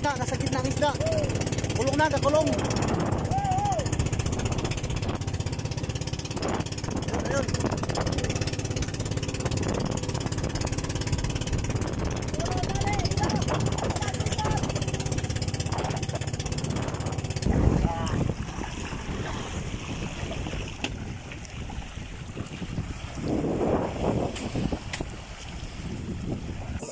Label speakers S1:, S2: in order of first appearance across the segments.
S1: nasa gitna ang isda. Kulong na, kakulong. Ayun.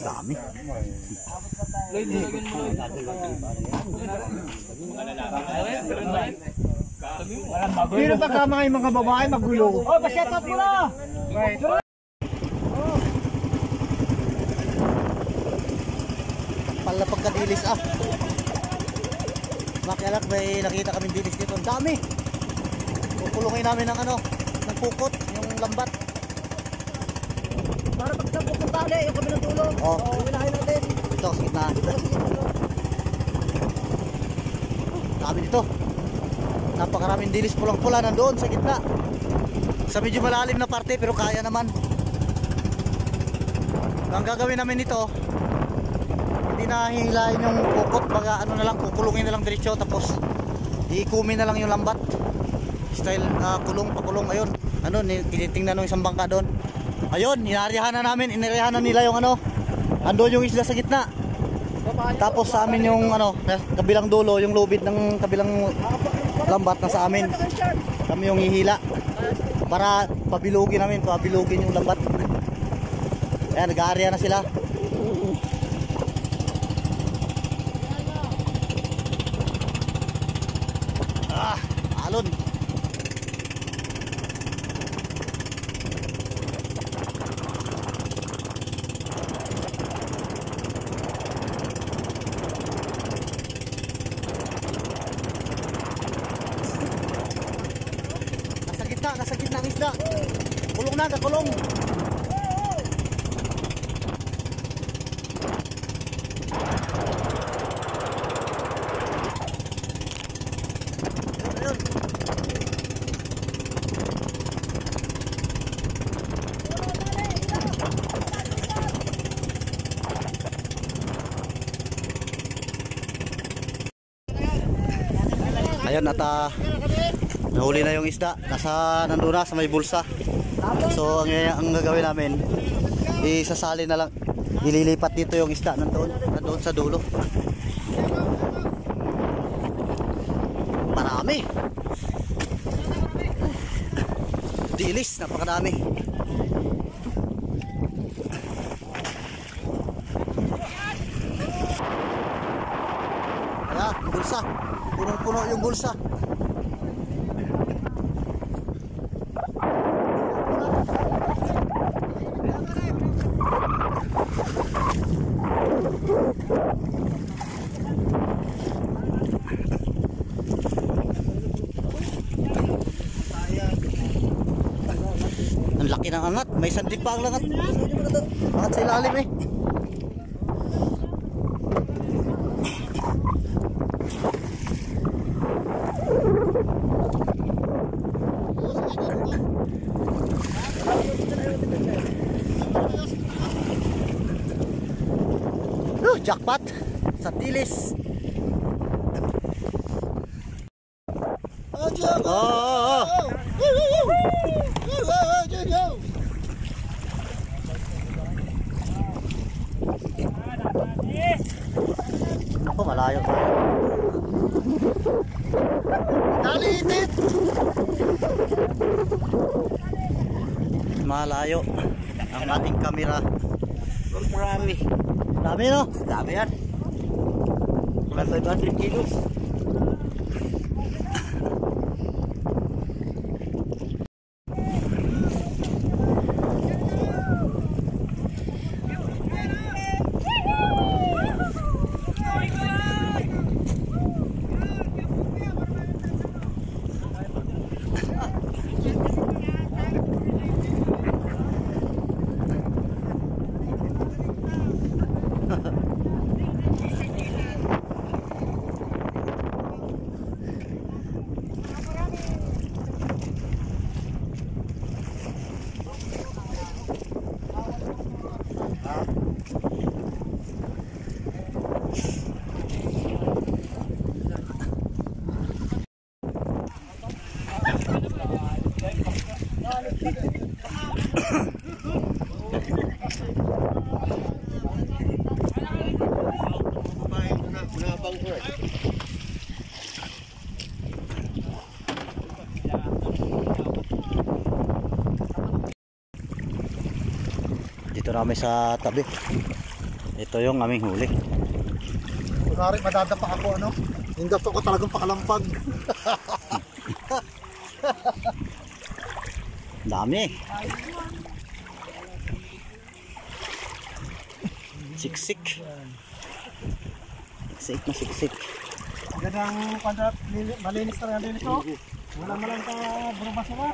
S1: Dami.
S2: Pero baka mga babae magulo.
S1: Oh, pa-set-up mo na. Pala pagkadilis Makialak, may nakita kaming dilis dito. Ang dami. Pupulungin namin ng ng pukot, yung lambat. Para pagtapok ng tali, yung kami ng tulong. Uminahin natin. Ito, sa gitna. Dami dito. Napakaraming dilis pulang-pula nandoon sa gitna. Sa medyo malalim na parte, pero kaya naman. Ang gagawin namin nito, hindi na hihilahin yung pukot. Baga na lang, kukulungin na lang diretso. Tapos, iikumin na lang yung lambat. Style kulong, pakulong. Ayun, tinitingnan ng isang bangka doon. Ayun, inariyahan na nila yung andun yung isla sa gitna. Tapos sa amin yung kabilang dulo, yung lubid ng kabilang lambat na sa amin. Kami yung hihila para pabilugin yung lambat. Ayan, nag-aarya na sila. Alon. Nasa gitna ang isda. Kulong na, kakulong. Ayun. Ayun, at nahuli na yung isda. Nandun na sa may bulsa. So ang gagawin namin, isasali na lang, ililipat dito yung isda nandoon sa dulo. Marami. Dilis, napakadami. Kaya, bulsa. Punong-puno yung bulsa. Ang laki ng angat, may sandit pa ang langat. Angat sa ilalim eh. Jackpot sa dilis. Ako malayo. Dalitit. Malayo ang ating kamera. Marami. Dami no? Dami yan. Bukan 500 kilos. Dito namin sa tabi. Ito yung aming huli.
S2: Kunwari madadapa ako ano. Hindi ako talagang pakalampag.
S1: Dami. Siksik. Siksik na siksik.
S2: Ganang kanta malinis na linis oh. Wala man lang ka burabasura.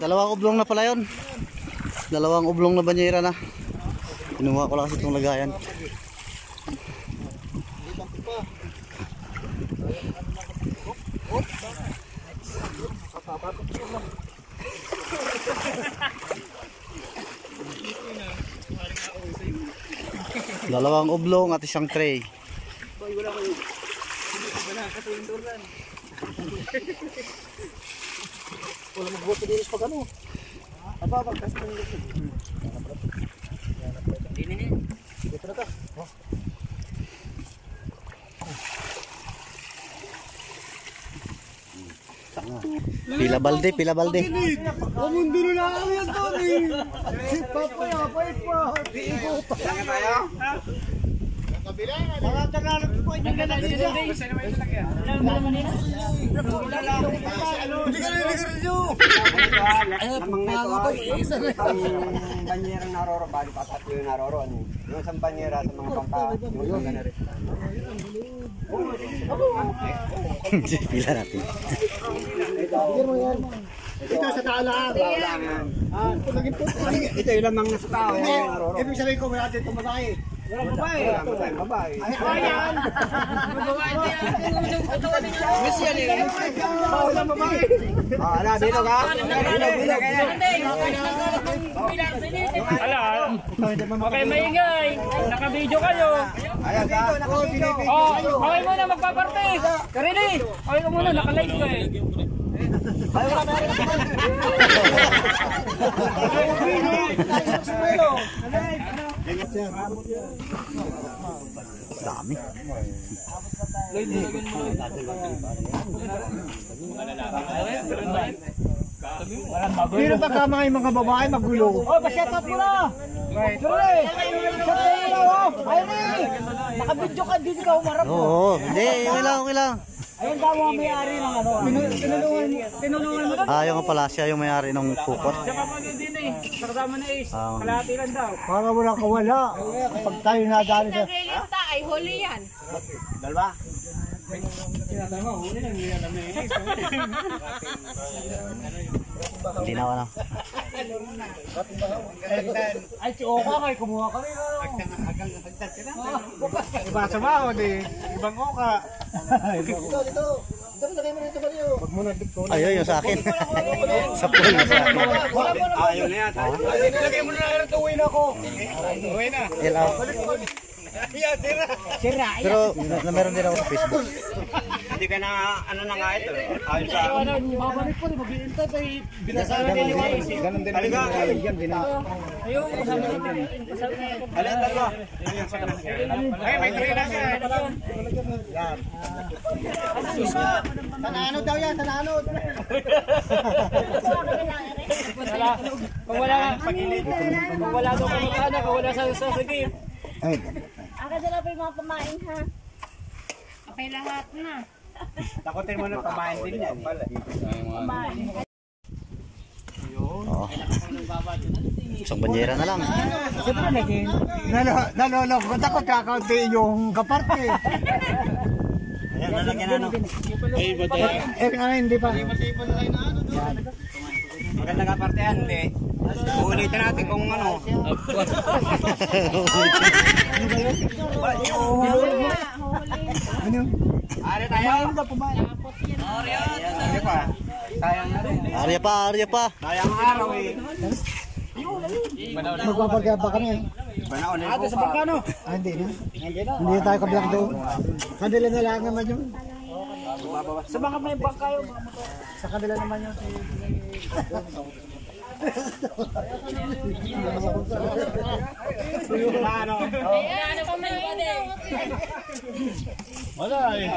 S1: Dalawang oblong na pala yun. Dalawang oblong na banyera na. Kinuha ko lang kasi itong lagayan. Dalawang oblong at isang tray.
S2: Wala magboto din pag ano. Aba, kasi ng lupa. Dini. Dito na ka.
S1: Pila balde, pila balde.
S2: Amundo na lang yan, Tony. Si Papa, yapay pa. Ilangan tayo? Kabilangan. Mga tagalog po. Ang ganda dito. Kasi naman yung laki. Ilangan mo naman yun? Hindi ka rin nyo.
S3: Namang na ito ang banyerang naroro, bali patat yung naroro. Yung isang banyera sa mga pampa, yung gana rin.
S1: Pila natin.
S2: Ito sa talang.
S3: Ito yung lamang nasa tao.
S2: Ibig sabihin ko, wala dito babae. Wala babae.
S3: Babae.
S2: Ayan.
S3: Miss yan eh.
S2: Wala babae.
S3: Ala, bilog ha? Bilog.
S4: Ala, okay maingay. Naka-video kayo.
S3: Ayan ka.
S4: Oh, okay muna magpaparte. Karili. Okay ka muna, naka-live ka eh.
S1: Dami.
S2: Pero baka mga babae magulo. Oh, pa-setup mo na. Tuloy. Setup mo na. Ayun eh. Naka-video ka, hindi ka umarap.
S1: Oo, hindi, okay lang, okay lang.
S2: Ayun daw mga may-ari ng ano. Tinulungan mo.
S1: Yung nga pala siya yung may-ari ng pukot.
S4: Sa kapag din eh, sa kasama na is, kalahati lang daw.
S2: Para wala kawala. Pag tayo nadali sa...
S5: Naglilista ay huli yan.
S3: Dalawa.
S1: Hindi na ako na.
S2: Ay, si Oka kayo, kumuha kami. Iba sa mahon eh. Ibang Oka. Dito. Wag mo na dito.
S1: Ayun yung sa akin. Sa pool na sa akin.
S3: Ayaw na yan.
S2: Lagay mo na lang ito, uwi na ako. Uwi na.
S1: LR.
S2: Sira.
S1: Pero meron din ako sa Facebook.
S3: Hindi ka na, ano na nga ito. Ayaw sa...
S2: Babalik po, mag-iintay tayo. Binasabi na liwais. Ganun din.
S3: Halika.
S4: Ayun, kasama din.
S3: Halika, dalawa.
S2: Ay, may tray na siya. Tananod daw yan, tananod.
S4: Kung wala daw kamag-anak, kung wala sa sige.
S5: Aka dala pa yung mga pamain ha. Okay lahat na.
S3: Takutin mo na pamain din yan.
S1: Oo. Isang banyera na lang.
S2: Siyempre naging nalolokot ako kakaunti yung kaparte.
S3: Ayan, lalagyan na no.
S2: Hindi pa.
S3: Maganda ka partehan, hindi. Uulitin natin kung ano.
S2: yun.
S3: Ari tayo.
S2: Pumain.
S3: Ari pa. Sayang na rin.
S1: Arya pa.
S3: Sayang araw eh.
S2: Magpaparga pa kami.
S3: Banaon eh.
S2: Sa Bangkano? Hindi na. Hindi tayo kabiyak doon. Kanila na lang naman yun.
S4: Sa mga may bangka yung mga motor.
S2: Sa kanila naman yun.
S5: Ano pa man yun eh.
S2: Wala eh.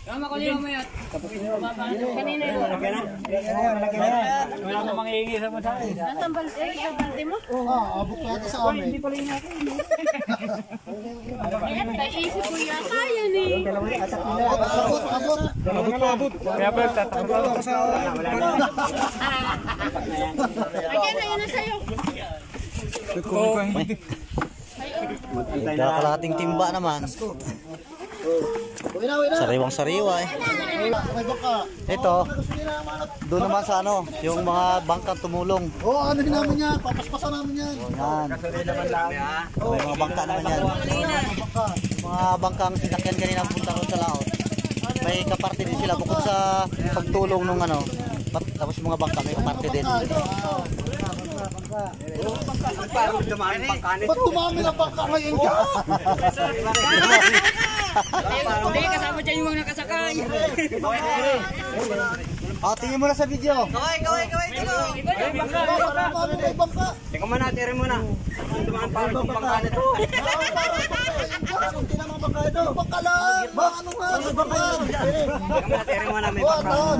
S4: Tama ko niyo mamaya.
S5: Kanina yun.
S4: Wala akong mangihingi sa mga sa'yo.
S5: Nasaan ba ang balde mo?
S2: Oo, abot pa ito sa amin.
S4: Hindi pala yun ako.
S5: Naisip ko yata yan eh.
S2: Abot.
S4: Kaya ba tatakbo ako sa...
S5: Ayan na, yan na sa'yo.
S1: Kakalating timba naman. Sariwang sariwa eh. Ito, doon naman sa ano, yung mga bangkang tumulong.
S2: Oo, ano din namin yan. Papaspasan namin yan.
S1: Yan. May mga bangka naman yan. Mga bangkang sinakyan kanina punta ko sa laot. May kaparte din sila bukod sa pagtulong nung ano. Tapos yung mga bangka may kaparte din.
S3: Parang dumami pang kanin.
S2: Ba't dumami ng bangka ngayon ka?
S4: Hindi, kasama dyan yung mga nakasakay.
S1: Tingin mo na sa video.
S2: Paano may bangka?
S3: Teka muna, tiri muna. Dumaan parang pang kanin.
S2: Hindi naman bangka ito. Bangka lang. Ano nga sa bangka?
S3: Teka muna, tiri muna. May baka.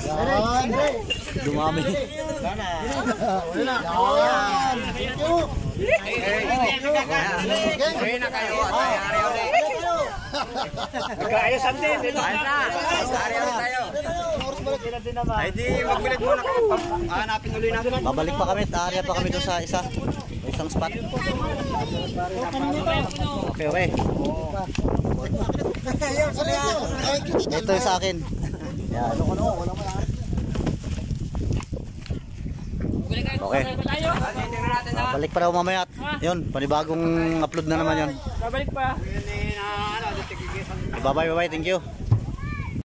S2: Yan.
S1: Dumami.
S2: Yan. Thank you.
S3: Uwi na kayo. Ari ulit.
S4: Kaayusan din.
S3: Ari ulit tayo. Ay di, magbilit muna kayo. Hanapin ulit natin.
S1: Babalik pa kami, area pa kami doon sa isang spot. Okay. Ito yung sa akin. Yan. Okay. Balik pa daw mamaya. Yun, panibagong upload na naman yun.
S4: Babalik pa.
S1: Bye bye, thank you.